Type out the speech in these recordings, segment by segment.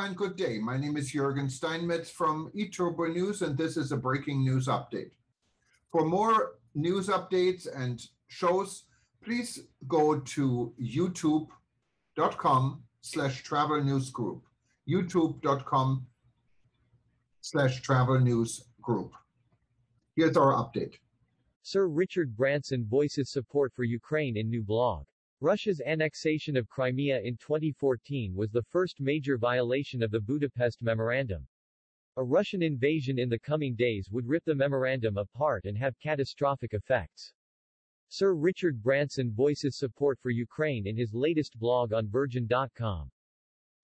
and good day. My name is Jürgen Steinmetz from eTurboNews, and this is a breaking news update. For more news updates and shows, please go to youtube.com/travel news group. youtube.com/travel news group. Here's our update. Sir Richard Branson voices support for Ukraine in new blog. Russia's annexation of Crimea in 2014 was the first major violation of the Budapest Memorandum. A Russian invasion in the coming days would rip the memorandum apart and have catastrophic effects. Sir Richard Branson voices support for Ukraine in his latest blog on Virgin.com.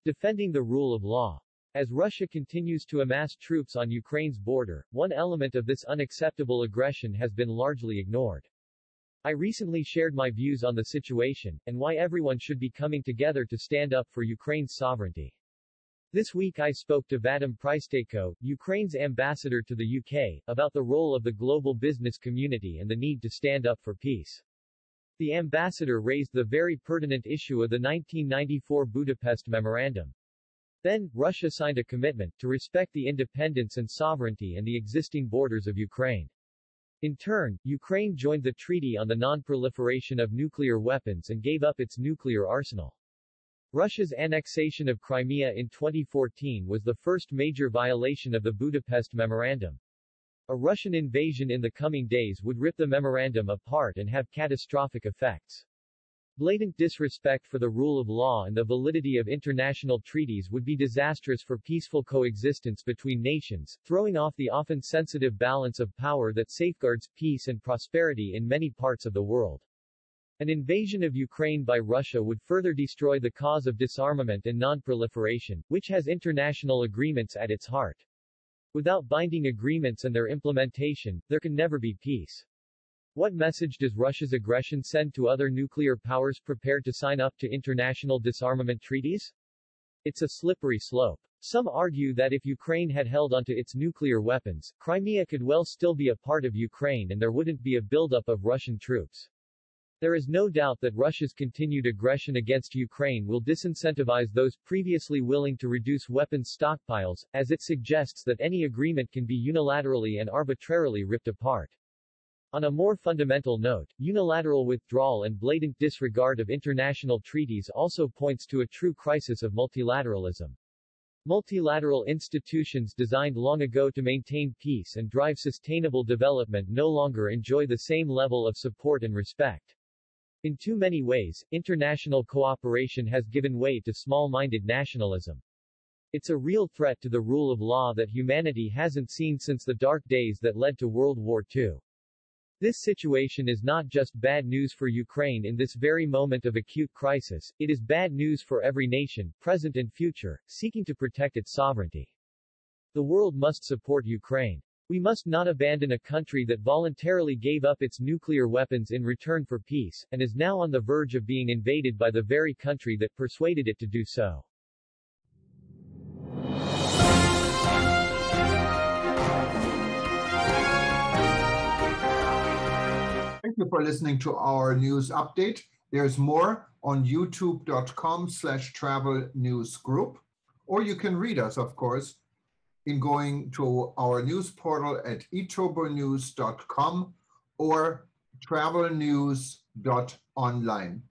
Defending the rule of law. As Russia continues to amass troops on Ukraine's border, one element of this unacceptable aggression has been largely ignored. I recently shared my views on the situation, and why everyone should be coming together to stand up for Ukraine's sovereignty. This week I spoke to Vadim Prystaiko, Ukraine's ambassador to the UK, about the role of the global business community and the need to stand up for peace. The ambassador raised the very pertinent issue of the 1994 Budapest Memorandum. Then, Russia signed a commitment to respect the independence and sovereignty and the existing borders of Ukraine. In turn, Ukraine joined the Treaty on the Non-Proliferation of Nuclear Weapons and gave up its nuclear arsenal. Russia's annexation of Crimea in 2014 was the first major violation of the Budapest Memorandum. A Russian invasion in the coming days would rip the memorandum apart and have catastrophic effects. Blatant disrespect for the rule of law and the validity of international treaties would be disastrous for peaceful coexistence between nations, throwing off the often sensitive balance of power that safeguards peace and prosperity in many parts of the world. An invasion of Ukraine by Russia would further destroy the cause of disarmament and non-proliferation, which has international agreements at its heart. Without binding agreements and their implementation, there can never be peace. What message does Russia's aggression send to other nuclear powers prepared to sign up to international disarmament treaties? It's a slippery slope. Some argue that if Ukraine had held onto its nuclear weapons, Crimea could well still be a part of Ukraine and there wouldn't be a buildup of Russian troops. There is no doubt that Russia's continued aggression against Ukraine will disincentivize those previously willing to reduce weapons stockpiles, as it suggests that any agreement can be unilaterally and arbitrarily ripped apart. On a more fundamental note, unilateral withdrawal and blatant disregard of international treaties also points to a true crisis of multilateralism. Multilateral institutions designed long ago to maintain peace and drive sustainable development no longer enjoy the same level of support and respect. In too many ways, international cooperation has given way to small-minded nationalism. It's a real threat to the rule of law that humanity hasn't seen since the dark days that led to World War II. This situation is not just bad news for Ukraine in this very moment of acute crisis, it is bad news for every nation, present and future, seeking to protect its sovereignty. The world must support Ukraine. We must not abandon a country that voluntarily gave up its nuclear weapons in return for peace, and is now on the verge of being invaded by the very country that persuaded it to do so. Thank you for listening to our news update. There's more on youtube.com/travel news group, or you can read us, of course, in going to our news portal at eTurboNews.com or travelnews.online.